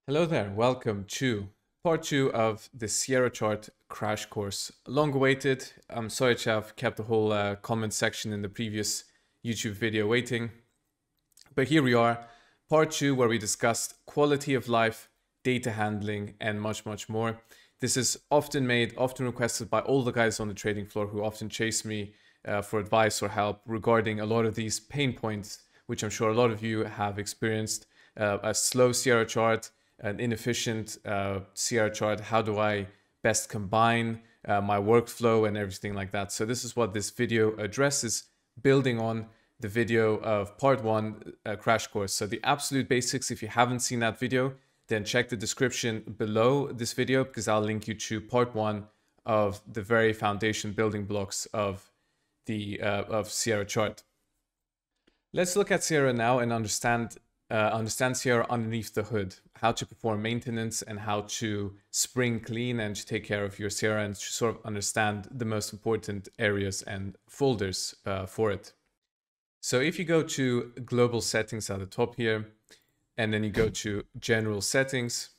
Hello there, welcome to part 2 of the Sierra chart crash course. Long awaited. I'm sorry to have kept the whole comment section in the previous YouTube video waiting. But here we are, part 2, where we discussed quality of life, data handling, and much, much more. This is often requested by all the guys on the trading floor who often chase me for advice or help regarding a lot of these pain points, which I'm sure a lot of you have experienced. A slow Sierra chart, an inefficient Sierra chart. How do I best combine my workflow and everything like that? So this is what this video addresses, building on the video of part 1 crash course. So the absolute basics, if you haven't seen that video, then check the description below this video because I'll link you to part 1 of the very foundation building blocks of the Sierra chart. Let's look at Sierra now and understand Sierra underneath the hood, how to perform maintenance and how to spring clean and to take care of your Sierra and to sort of understand the most important areas and folders for it. So if you go to global settings at the top here, and then you go to general settings,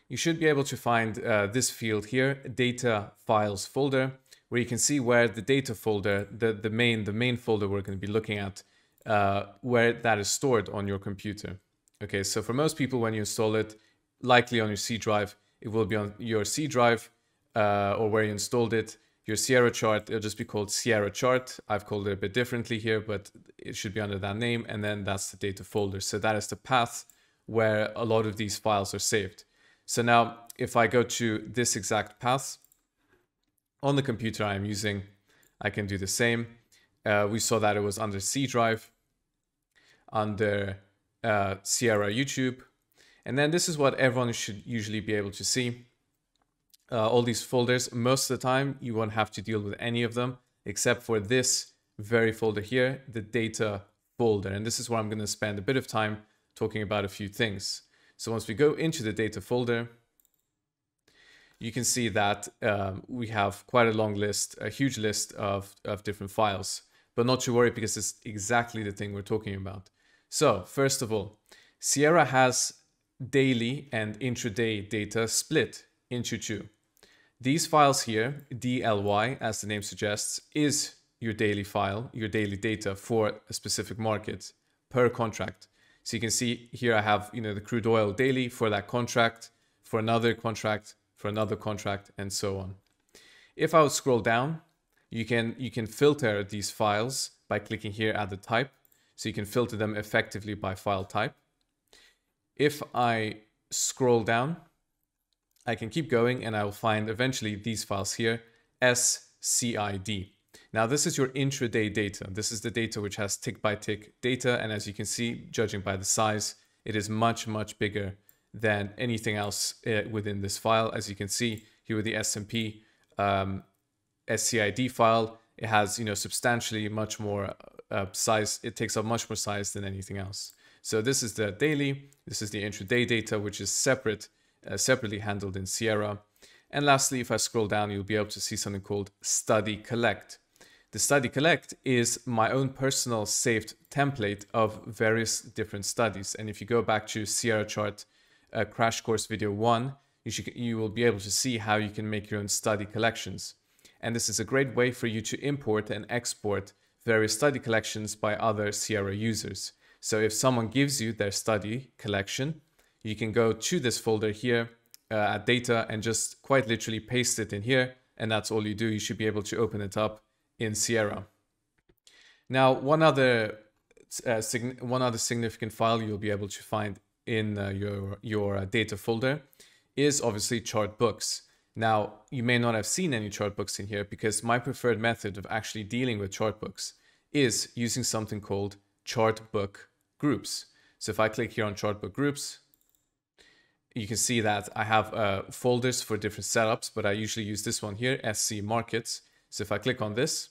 you should be able to find this field here, data files folder, where you can see where the data folder, the main folder we're going to be looking at, where that is stored on your computer. Okay, so for most people, when you install it, likely on your C drive, it will be on your C drive or where you installed it. Your Sierra chart, it'll just be called Sierra chart. I've called it a bit differently here, but it should be under that name. And then that's the data folder. So that is the path where a lot of these files are saved. So now if I go to this exact path on the computer I'm using, I can do the same. We saw that it was under C drive, under Sierra YouTube. And then this is what everyone should usually be able to see. All these folders, most of the time, you won't have to deal with any of them, except for this very folder here, the data folder. And this is where I'm going to spend a bit of time talking about a few things. So once we go into the data folder, you can see that we have quite a long list, a huge list of different files. But not to worry, because it's exactly the thing we're talking about. So first of all, Sierra has daily and intraday data split into two. These files here, DLY, as the name suggests, is your daily file, your daily data for a specific market per contract. So you can see here I have, the crude oil daily for that contract, for another contract, for another contract, and so on. If I would scroll down, you can filter these files by clicking here at the type. So you can filter them effectively by file type. If I scroll down, I can keep going and I will find eventually these files here, SCID. Now this is your intraday data. This is the data which has tick by tick data. And as you can see, judging by the size, it is much, much bigger than anything else within this file. As you can see here with the S&P SCID file, it has substantially much more size. It takes up much more size than anything else. So this is the daily, this is the intraday data, which is separately handled in Sierra. And lastly, if I scroll down, you'll be able to see something called Study Collect. The Study Collect is my own personal saved template of various different studies. And if you go back to Sierra chart crash course video 1, you will be able to see how you can make your own study collections. And this is a great way for you to import and export various study collections by other Sierra users. So if someone gives you their study collection, you can go to this folder here at data and just quite literally paste it in here. And that's all you do. You should be able to open it up in Sierra. Now, one other significant file you'll be able to find in your data folder is obviously Chartbooks. Now, you may not have seen any Chartbooks in here because my preferred method of actually dealing with Chartbooks is using something called Chartbook groups. So if I click here on Chartbook groups, you can see that I have folders for different setups, but I usually use this one here, SC Markets. So if I click on this,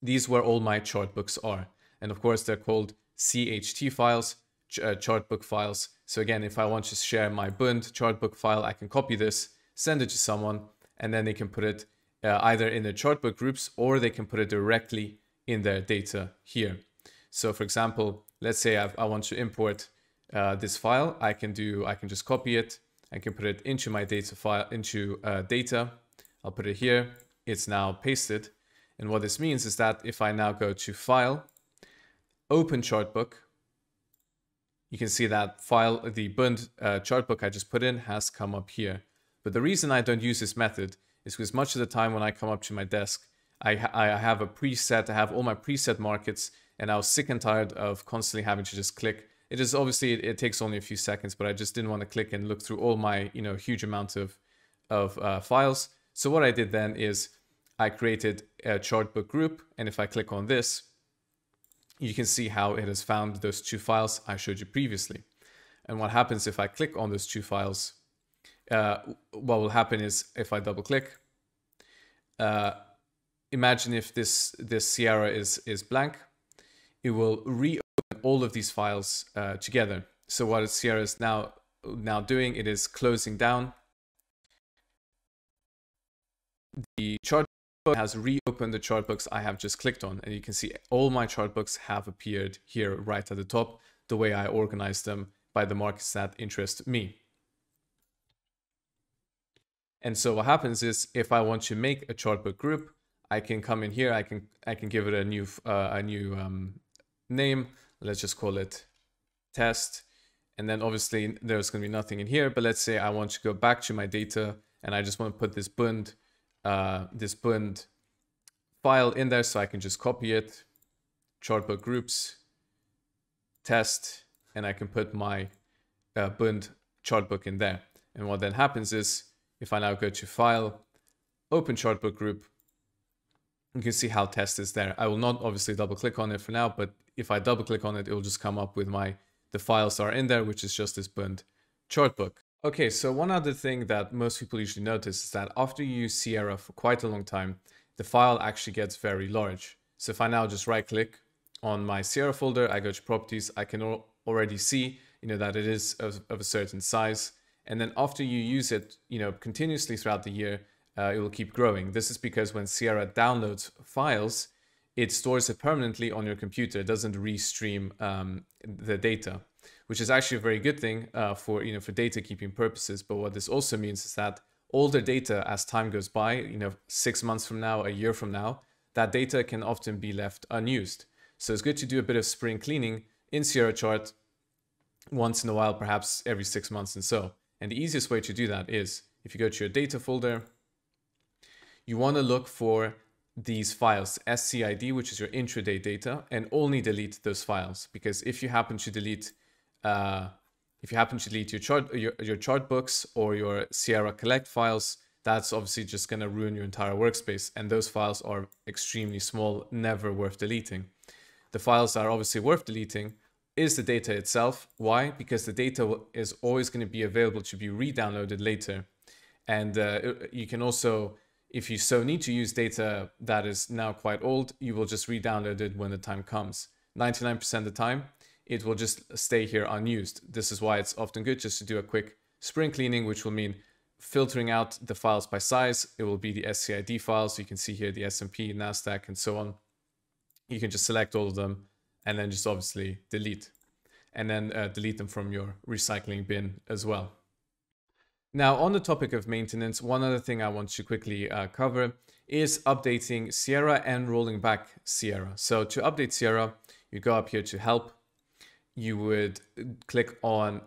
these where all my Chartbooks are. And of course, they're called CHT files, Chartbook files. So again, if I want to share my Bund Chartbook file, I can copy this, send it to someone, and then they can put it either in their Chartbook groups or they can put it directly in their data here. So for example, let's say I want to import this file, I can just copy it. I can put it into my data file, into data. I'll put it here. It's now pasted. And what this means is that if I now go to File, Open Chartbook, you can see that file, the bund chartbook I just put in has come up here. But the reason I don't use this method is because much of the time when I come up to my desk, I have a preset, I have all my preset markets, and I was sick and tired of constantly having to just click. It is obviously, it takes only a few seconds, but I just didn't want to click and look through all my, huge amount of files. So what I did then is I created a chartbook group, and if I click on this, you can see how it has found those two files I showed you previously. And what happens if I click on those two files, what will happen is if I double click, imagine if this Sierra is blank, it will reopen all of these files together. So what Sierra is now doing, it is closing down. The chart has reopened the chart books I have just clicked on, and you can see all my chart books have appeared here right at the top, the way I organized them by the markets that interest me. And so what happens is if I want to make a chartbook group, I can come in here, I can give it a new name. Let's just call it test. And then obviously there's going to be nothing in here, but let's say I want to go back to my data and I just want to put this bund file in there, so I can just copy it, chartbook groups, test, and I can put my bund chartbook in there. And what then happens is if I now go to file, open chartbook group, you can see how test is there. I will not obviously double click on it for now, but if I double click on it, it will just come up with the files are in there, which is just this bund chartbook. Okay, so one other thing that most people usually notice is that after you use Sierra for quite a long time, the file actually gets very large. So if I now just right click on my Sierra folder, I go to properties, I can already see, that it is of a certain size. And then after you use it, continuously throughout the year, it will keep growing. This is because when Sierra downloads files, it stores it permanently on your computer. It doesn't restream the data, which is actually a very good thing for data keeping purposes. But what this also means is that older data, as time goes by, 6 months from now, a year from now, that data can often be left unused. So it's good to do a bit of spring cleaning in Sierra Chart once in a while, perhaps every 6 months and so. And the easiest way to do that is if you go to your data folder, you want to look for these files, SCID, which is your intraday data, and only delete those files. Because if you happen to delete your chart books or your Sierra Collect files, that's obviously just going to ruin your entire workspace. And those files are extremely small, never worth deleting. The files that are obviously worth deleting is the data itself. Why? Because the data is always going to be available to be re-downloaded later. And you can also, if you so need to use data that is now quite old, you will just re-download it when the time comes. 99% of the time, it will just stay here unused. This is why it's often good just to do a quick spring cleaning, which will mean filtering out the files by size. It will be the SCID files. You can see here the S&P, NASDAQ, and so on. You can just select all of them and then just obviously delete. And then delete them from your recycling bin as well. Now, on the topic of maintenance, one other thing I want to quickly cover is updating Sierra and rolling back Sierra. So to update Sierra, you go up here to Help. You would click on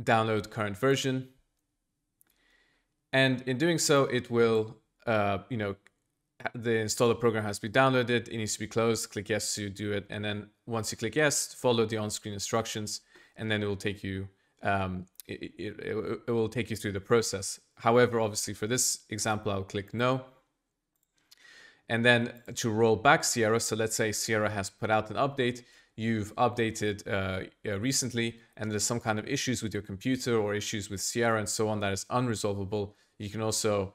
Download Current Version. And in doing so, it will, the installer program has to be downloaded. It needs to be closed. Click yes to do it. And then once you click yes, follow the on-screen instructions, and then it will take you it will take you through the process. However, obviously for this example, I'll click no. And then to roll back Sierra, so let's say Sierra has put out an update, you've updated recently, and there's some kind of issues with your computer or issues with Sierra and so on that is unresolvable. You can also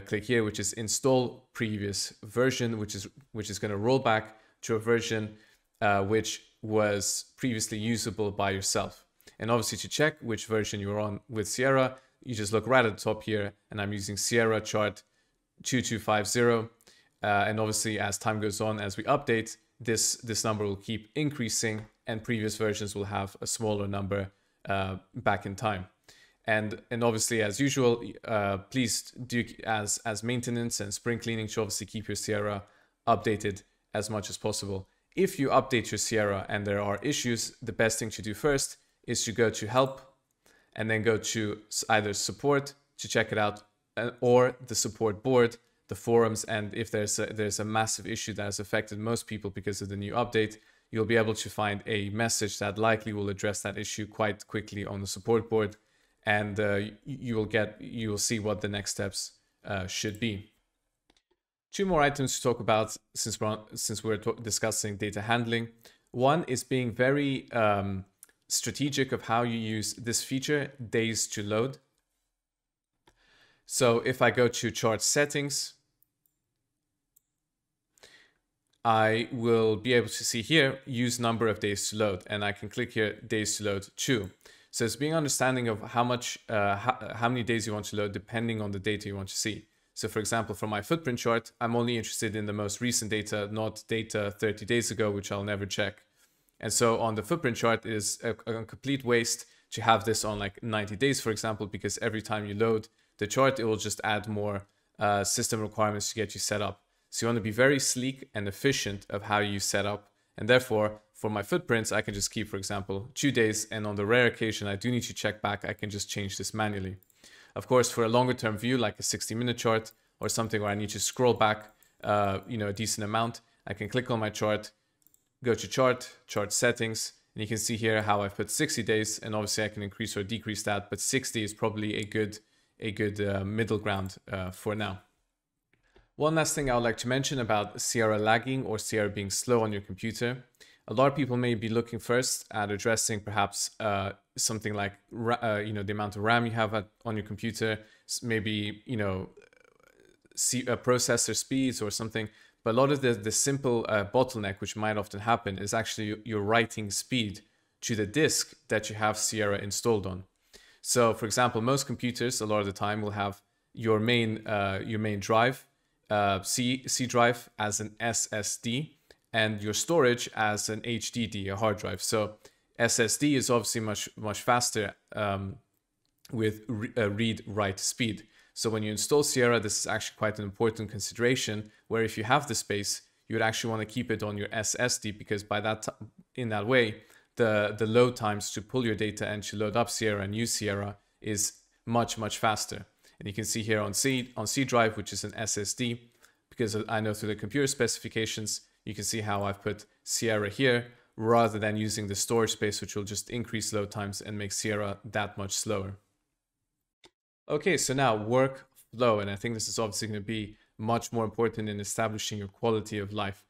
click here, which is install previous version, which is going to roll back to a version which was previously usable by yourself. And obviously to check which version you're on with Sierra, you just look right at the top here, and I'm using Sierra Chart 2250. And obviously as time goes on, as we update, this number will keep increasing and previous versions will have a smaller number back in time. And obviously, as usual, please do as maintenance and spring cleaning to obviously keep your Sierra updated as much as possible. If you update your Sierra and there are issues, the best thing to do first is to go to help and then go to either support to check it out, or the support board, the forums. And if there's a massive issue that has affected most people because of the new update, you'll be able to find a message that likely will address that issue quite quickly on the support board, and you will see what the next steps should be. Two more items to talk about since we're discussing data handling. One is being very strategic of how you use this feature, days to load. So if I go to chart settings, I will be able to see here, use number of days to load, and I can click here, days to load 2. So it's being understanding of how many days you want to load depending on the data you want to see. So for example, for my footprint chart, I'm only interested in the most recent data, not data 30 days ago, which I'll never check. And so on the footprint chart, it is a complete waste to have this on like 90 days, for example, because every time you load the chart, it will just add more system requirements to get you set up. So you want to be very sleek and efficient of how you set up. And therefore, for my footprints, I can just keep, for example, 2 days. And on the rare occasion I do need to check back, I can just change this manually. Of course, for a longer term view, like a 60-minute chart or something where I need to scroll back, a decent amount, I can click on my chart, go to chart settings, and you can see here how I've put 60 days, and obviously I can increase or decrease that, but 60 is probably a good middle ground for now. One last thing I would like to mention about Sierra lagging or Sierra being slow on your computer. A lot of people may be looking first at addressing perhaps something like the amount of RAM you have on your computer, maybe processor speeds or something. But a lot of the simple bottleneck which might often happen is actually your writing speed to the disk that you have Sierra installed on. So for example, most computers a lot of the time will have your main drive, C drive as an SSD, and your storage as an HDD, a hard drive. So SSD is obviously much faster with read-write speed. So when you install Sierra, this is actually quite an important consideration, where if you have the space, you would actually want to keep it on your SSD, because in that way, the load times to pull your data and to load up Sierra and use Sierra is much faster. And you can see here on C drive, which is an SSD, because I know through the computer specifications, you can see how I've put Sierra here rather than using the storage space, which will just increase load times and make Sierra that much slower. Okay, so now workflow, and I think this is obviously going to be much more important in establishing your quality of life.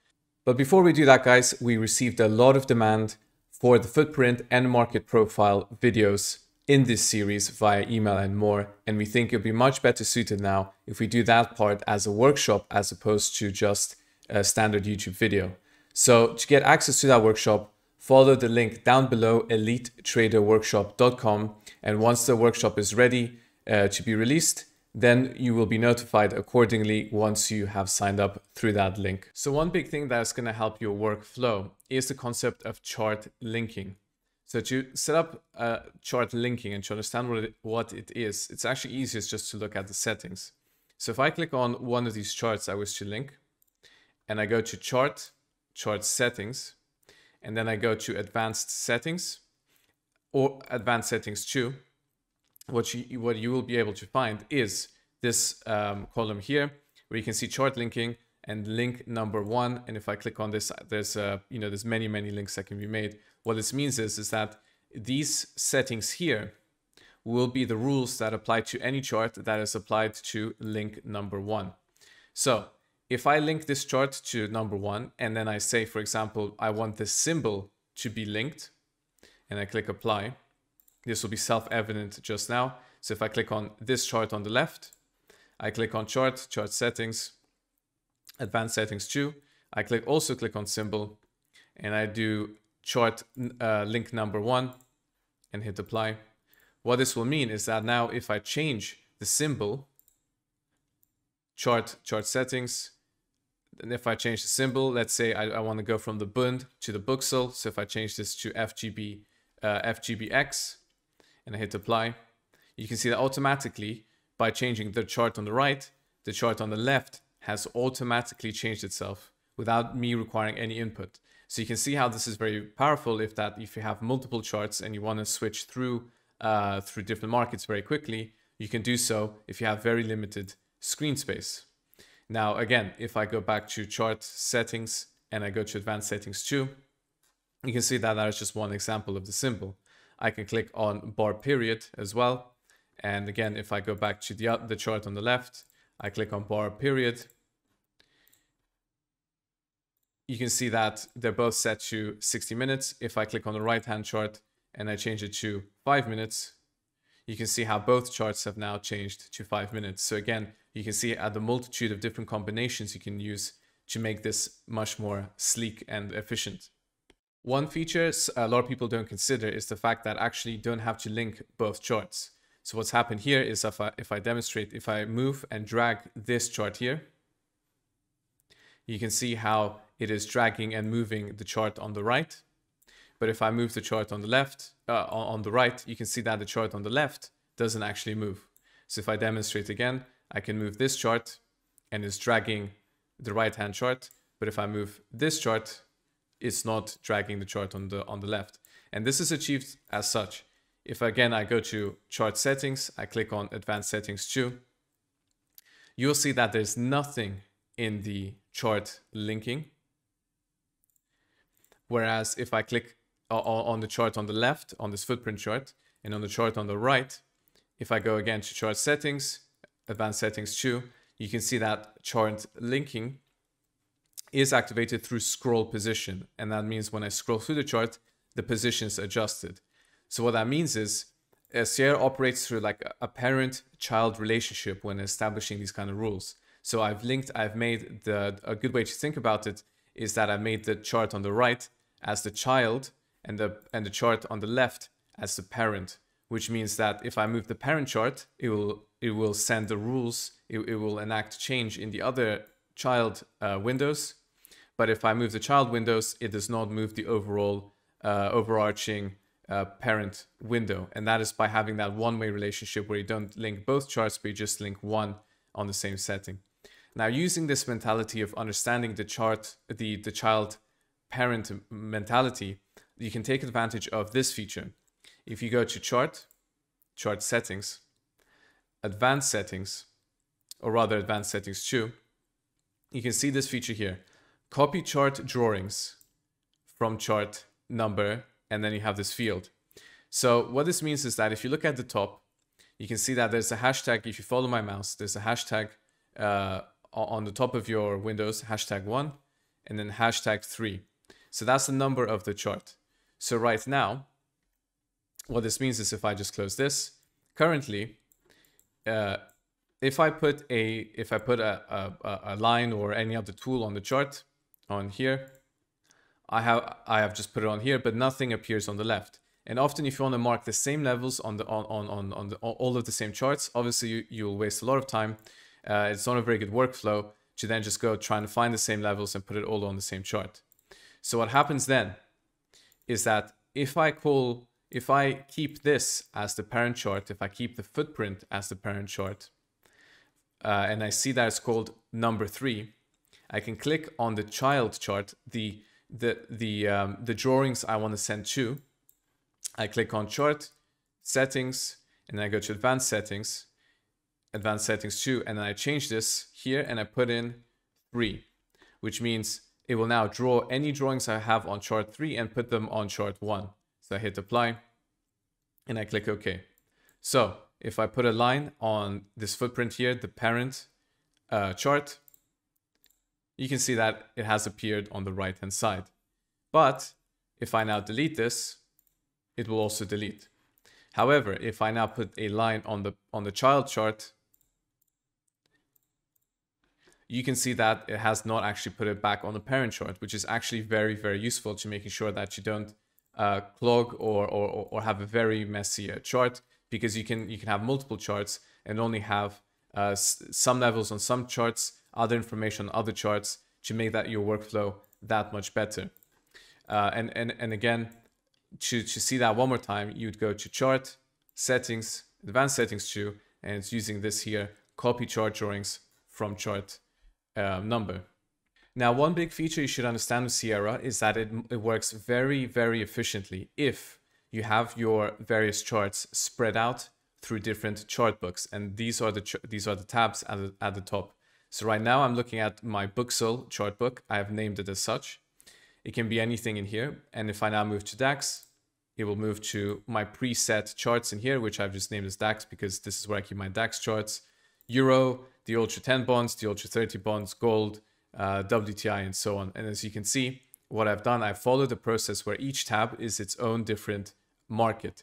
But before we do that, guys, we received a lot of demand for the footprint and market profile videos in this series via email and more, and we think it'll be much better suited now if we do that part as a workshop as opposed to just a standard YouTube video. So to get access to that workshop, follow the link down below, elitetraderworkshop.com, and once the workshop is ready to be released, then you will be notified accordingly once you have signed up through that link. So one big thing that's going to help your workflow is the concept of chart linking. So to set up chart linking and to understand what it is, it's actually easiest just to look at the settings. So if I click on one of these charts I wish to link, and I go to chart settings, and then I go to advanced settings or advanced settings 2, what you will be able to find is this column here where you can see chart linking and link number 1. And if I click on this, there's many links that can be made. What this means is that these settings here will be the rules that apply to any chart that is applied to link number 1. So if I link this chart to number 1, and then I say, for example, I want this symbol to be linked, and I click apply, this will be self-evident just now. So if I click on this chart on the left, I click on chart settings, advanced settings 2, I also click on symbol, and I do chart link number 1 and hit apply. What this will mean is that now if I change the symbol, chart settings, And if I change the symbol, let's say I want to go from the Bund to the Buxel. So if I change this to FGBX and I hit apply, you can see that automatically by changing the chart on the right, the chart on the left has automatically changed itself without me requiring any input. So you can see how this is very powerful if you have multiple charts and you want to switch through different markets very quickly, you can do so if you have very limited screen space. Now, again, if I go back to chart settings and I go to advanced settings too, you can see that is just one example of the symbol. I can click on bar period as well. And again, if I go back to the chart on the left, I click on bar period. You can see that they're both set to 60 minutes. If I click on the right-hand chart and I change it to 5 minutes, you can see how both charts have now changed to 5 minutes. So again, you can see the multitude of different combinations you can use to make this much more sleek and efficient. One feature a lot of people don't consider is the fact that actually you don't have to link both charts. So what's happened here is if I demonstrate, if I move and drag this chart here, you can see how it is dragging and moving the chart on the right. But if I move the chart on the left, on the right, you can see that the chart on the left doesn't actually move. So if I demonstrate again, I can move this chart and it's dragging the right-hand chart. But if I move this chart, it's not dragging the chart on the left. And this is achieved as such. If again, I go to chart settings, I click on advanced settings too, you'll see that there's nothing in the chart linking. Whereas if I click on the chart on the left, on this footprint chart, and on the chart on the right, if I go again to chart settings, advanced settings too, you can see that chart linking is activated through scroll position. And that means when I scroll through the chart, the position is adjusted. So what that means is Sierra operates through like a parent-child relationship when establishing these kind of rules. So a good way to think about it is that I've made the chart on the right as the child and the chart on the left as the parent, which means that if I move the parent chart, it will send the rules, it will enact change in the other child windows. But if I move the child windows, it does not move the overall overarching parent window. And that is by having that one-way relationship where you don't link both charts, but you just link one on the same setting. Now, using this mentality of understanding the chart, the child parent mentality, you can take advantage of this feature. If you go to chart settings, advanced settings, or rather advanced settings 2, you can see this feature here. Copy chart drawings from chart number, and then you have this field. So what this means is that if you look at the top, you can see that there's a hashtag. If you follow my mouse, there's a hashtag on the top of your windows, #1, and then #3. So that's the number of the chart. So right now, what this means is if I just close this, currently, if I put a line or any other tool on the chart on here, I have just put it on here, but nothing appears on the left. And often, if you want to mark the same levels on all of the same charts, obviously you'll waste a lot of time. It's not a very good workflow to then just go trying to find the same levels and put it all on the same chart. So what happens then is that if I keep this as the parent chart, if I keep the footprint as the parent chart, and I see that it's called number 3, I can click on the child chart, the drawings I want to send to. I click on chart settings, and I go to advanced settings 2, and then I change this here and I put in 3, which means it will now draw any drawings I have on chart 3 and put them on chart 1. So I hit apply and I click OK. So if I put a line on this footprint here, the parent chart, you can see that it has appeared on the right hand side. But if I now delete this, it will also delete. However, if I now put a line on the child chart, you can see that it has not actually put it back on the parent chart, which is actually very, very useful to making sure that you don't clog or have a very messy chart, because you can have multiple charts and only have some levels on some charts, other information on other charts, to make that your workflow that much better. And again, to see that one more time, you'd go to Chart, Settings, Advanced Settings 2, and it's using this here, Copy Chart Drawings from Chart Number. Now, one big feature you should understand with Sierra is that it works very, very efficiently if you have your various charts spread out through different chart books, and these are the tabs at the top. So right now I'm looking at my Booksol chart book. I have named it as such. It can be anything in here, and if I now move to DAX, it will move to my preset charts in here, which I've just named as DAX because this is where I keep my DAX charts. Euro, the Ultra 10 bonds, the Ultra 30 bonds, gold, WTI, and so on. And as you can see, what I've done, I've followed the process where each tab is its own different market.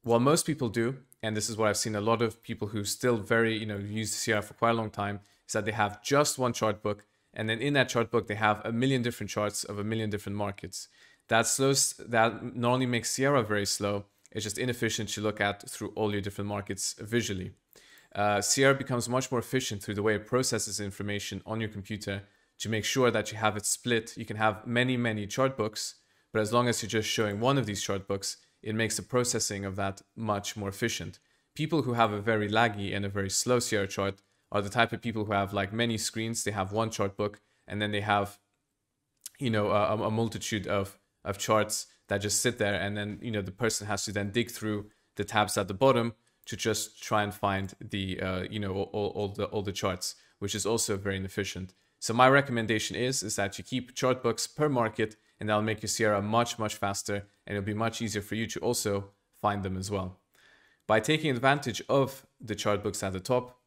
What most people do, and this is what I've seen a lot of people who still use Sierra for quite a long time, is that they have just one chart book, and then in that chart book they have a million different charts of a million different markets. That not only makes Sierra very slow, it's just inefficient to look at through all your different markets visually. Sierra becomes much more efficient through the way it processes information on your computer to make sure that you have it split. You can have many chart books, but as long as you're just showing one of these chart books, it makes the processing of that much more efficient. People who have a very laggy and a very slow Sierra chart are the type of people who have like many screens. They have one chart book, and then they have, a multitude of charts that just sit there, and then the person has to then dig through the tabs at the bottom to just try and find the all the charts, which is also very inefficient. So my recommendation is that you keep chart books per market, and that'll make your Sierra much faster, and it'll be much easier for you to also find them as well. By taking advantage of the chart books at the top,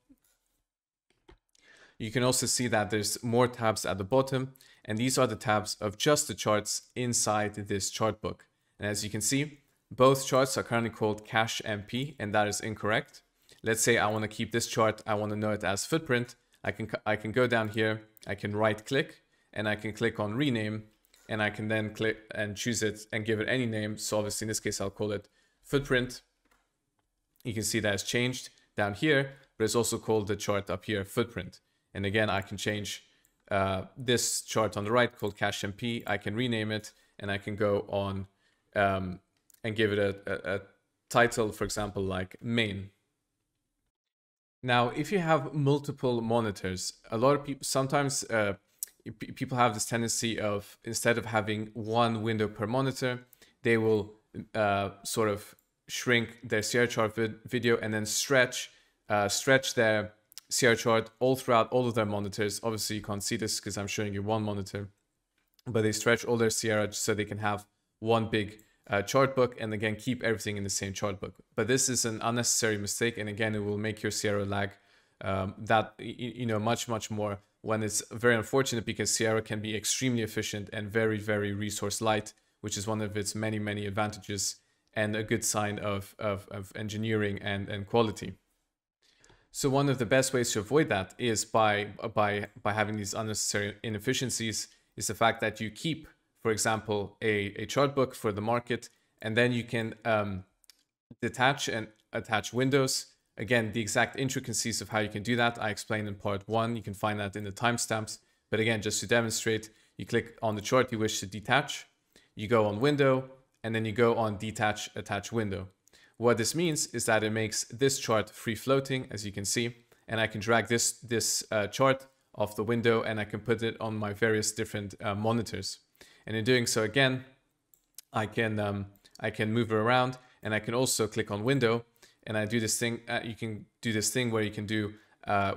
you can also see that there's more tabs at the bottom, and these are the tabs of just the charts inside this chart book. And as you can see, both charts are currently called Cache MP, and that is incorrect. Let's say I want to keep this chart, I want to know it as footprint. I can go down here, I can right click, and I can click on rename, and I can then click and choose it and give it any name. So obviously in this case, I'll call it footprint. You can see that it's changed down here, but it's also called the chart up here, footprint. And again, I can change this chart on the right called Cache MP. I can rename it, and I can go on and give it a title, for example, like main. Now, if you have multiple monitors, a lot of people, sometimes people have this tendency of, instead of having one window per monitor, they will sort of shrink their Sierra chart video and then stretch their Sierra chart all throughout all of their monitors. Obviously, you can't see this because I'm showing you one monitor, but they stretch all their Sierra so they can have one big chart book, and again keep everything in the same chart book. But this is an unnecessary mistake, and again it will make your Sierra lag much more, when it's very unfortunate, because Sierra can be extremely efficient and very resource light, which is one of its many advantages and a good sign of engineering and quality. So one of the best ways to avoid that is by having these unnecessary inefficiencies, is the fact that you keep, for example, a chart book for the market, and then you can detach and attach windows. Again, the exact intricacies of how you can do that, I explained in part 1. You can find that in the timestamps. But again, just to demonstrate, you click on the chart you wish to detach, you go on window, and then you go on detach, attach window. What this means is that it makes this chart free floating, as you can see, and I can drag this chart off the window, and I can put it on my various different monitors. And in doing so, again, I can move it around, and I can also click on window, and I do this thing. You can do this thing where you can do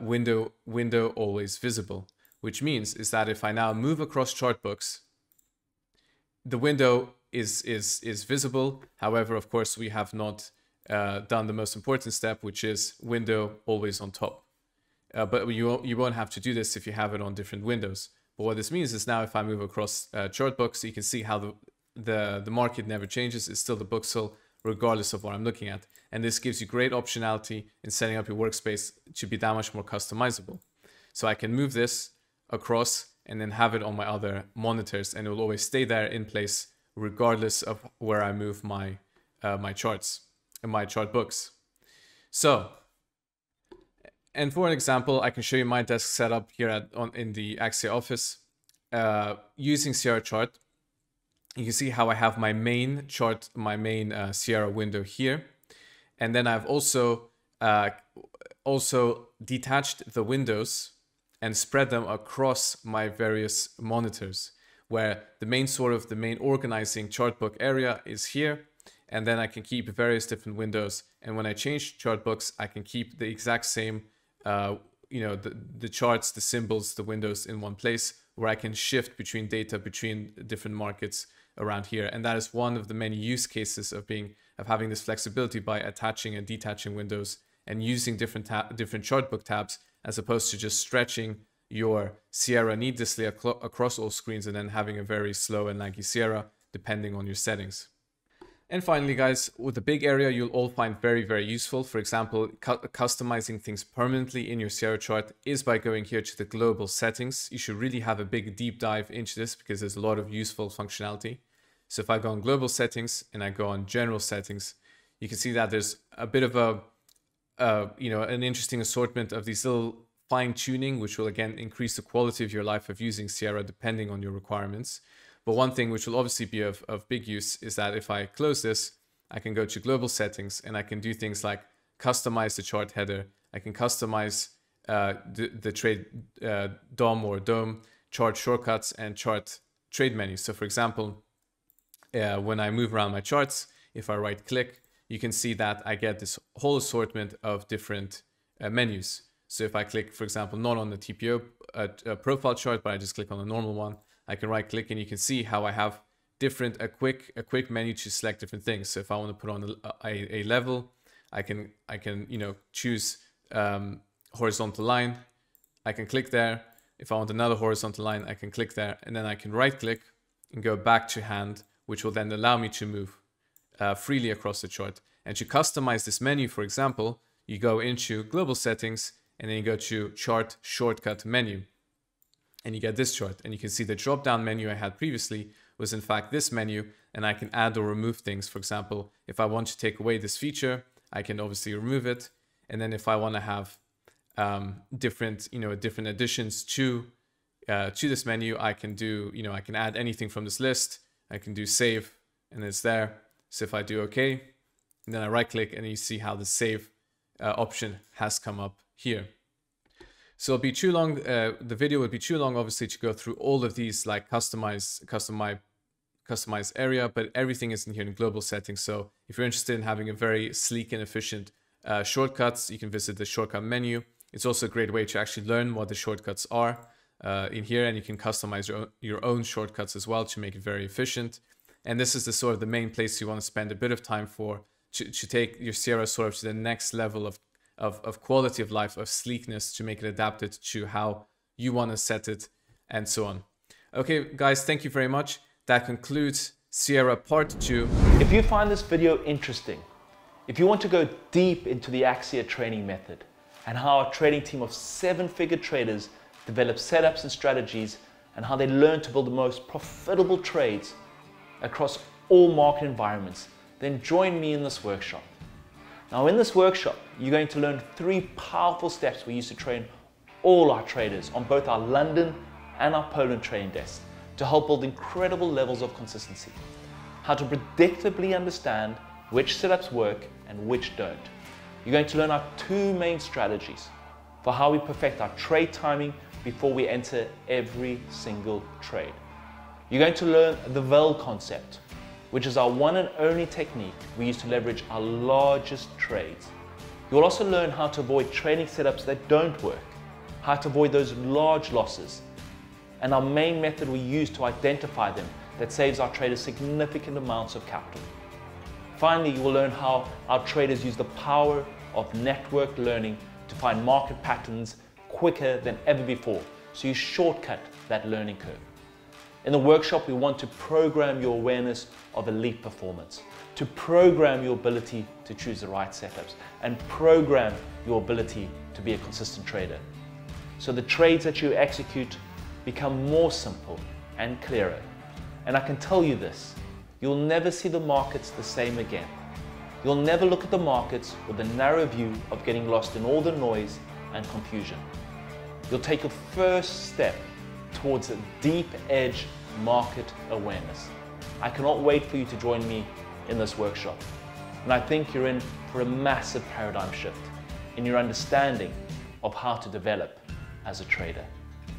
window always visible, which means is that if I now move across chart books, the window is visible. However, of course, we have not done the most important step, which is window always on top. But you won't have to do this if you have it on different windows. But what this means is now if I move across chart books, you can see how the market never changes. It's still the Booksol regardless of what I'm looking at. And this gives you great optionality in setting up your workspace to be that much more customizable. So I can move this across and then have it on my other monitors, and it will always stay there in place regardless of where I move my my charts and my chart books. So, and for an example, I can show you my desk setup here in the Axia office. using Sierra chart, you can see how I have my main chart, my main Sierra window here. And then I've also detached the windows and spread them across my various monitors, where the main organizing Chartbook area is here. And then I can keep various different windows. And when I change Chartbooks, I can keep the exact same, the charts, the symbols, the windows in one place, where I can shift between data, between different markets around here. And that is one of the many use cases of having this flexibility by attaching and detaching windows and using different Chartbook tabs, as opposed to just stretching your Sierra needlessly across all screens and then having a very slow and laggy Sierra depending on your settings. And finally, guys, with the big area you'll all find very, very useful. For example, customizing things permanently in your Sierra chart is by going here to the global settings. You should really have a big deep dive into this because there's a lot of useful functionality. So if I go on global settings and I go on general settings, you can see that there's a bit of an interesting assortment of these little fine tuning, which will again increase the quality of your life of using Sierra depending on your requirements. But one thing which will obviously be of big use is that if I close this, I can go to global settings and I can do things like customize the chart header. I can customize the trade DOM or DOM, chart shortcuts, and chart trade menus. So for example, when I move around my charts, if I right click, you can see that I get this whole assortment of different menus. So if I click, for example, not on the TPO profile chart, but I just click on the normal one, I can right click and you can see how I have a quick menu to select different things. So if I want to put on a level, I can choose horizontal line. I can click there. If I want another horizontal line, I can click there, and then I can right click and go back to hand, which will then allow me to move freely across the chart. And to customize this menu, for example, you go into global settings and then you go to chart shortcut menu. And you get this chart, and you can see the drop down menu I had previously was in fact this menu, and I can add or remove things. For example, if I want to take away this feature, I can obviously remove it. And then if I want to have different additions to this menu, I can do, I can add anything from this list. I can do save, and it's there. So if I do OK, and then I right click, and you see how the save option has come up here. So it'll be too long. The video would be too long, obviously, to go through all of these like customize area, but everything is in here in global settings. So if you're interested in having a very sleek and efficient shortcuts, you can visit the shortcut menu. It's also a great way to actually learn what the shortcuts are in here, and you can customize your own shortcuts as well to make it very efficient. And this is the sort of the main place you want to spend a bit of time to take your Sierra sort of to the next level of quality of life, of sleekness, to make it adapted to how you want to set it, and so on. Okay, guys, thank you very much. That concludes Sierra Part 2. If you find this video interesting, if you want to go deep into the Axia training method and how our trading team of 7-figure traders develop setups and strategies and how they learn to build the most profitable trades across all market environments, then join me in this workshop. Now in this workshop, you're going to learn 3 powerful steps we use to train all our traders on both our London and our Poland trading desks to help build incredible levels of consistency. How to predictably understand which setups work and which don't. You're going to learn our 2 main strategies for how we perfect our trade timing before we enter every single trade. You're going to learn the VEL concept, which is our one and only technique we use to leverage our largest trades. You'll also learn how to avoid trading setups that don't work, how to avoid those large losses, and our main method we use to identify them that saves our traders significant amounts of capital. Finally, you will learn how our traders use the power of network learning to find market patterns quicker than ever before, so you shortcut that learning curve. In the workshop, we want to program your awareness of elite performance, to program your ability to choose the right setups, and program your ability to be a consistent trader. So the trades that you execute become more simple and clearer. And I can tell you this, you'll never see the markets the same again. You'll never look at the markets with a narrow view of getting lost in all the noise and confusion. You'll take your first step towards a deep edge market awareness. I cannot wait for you to join me in this workshop. And I think you're in for a massive paradigm shift in your understanding of how to develop as a trader.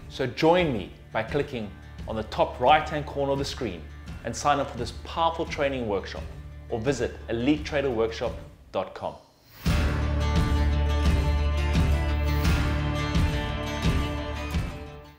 So join me by clicking on the top right-hand corner of the screen and sign up for this powerful training workshop, or visit elitetraderworkshop.com.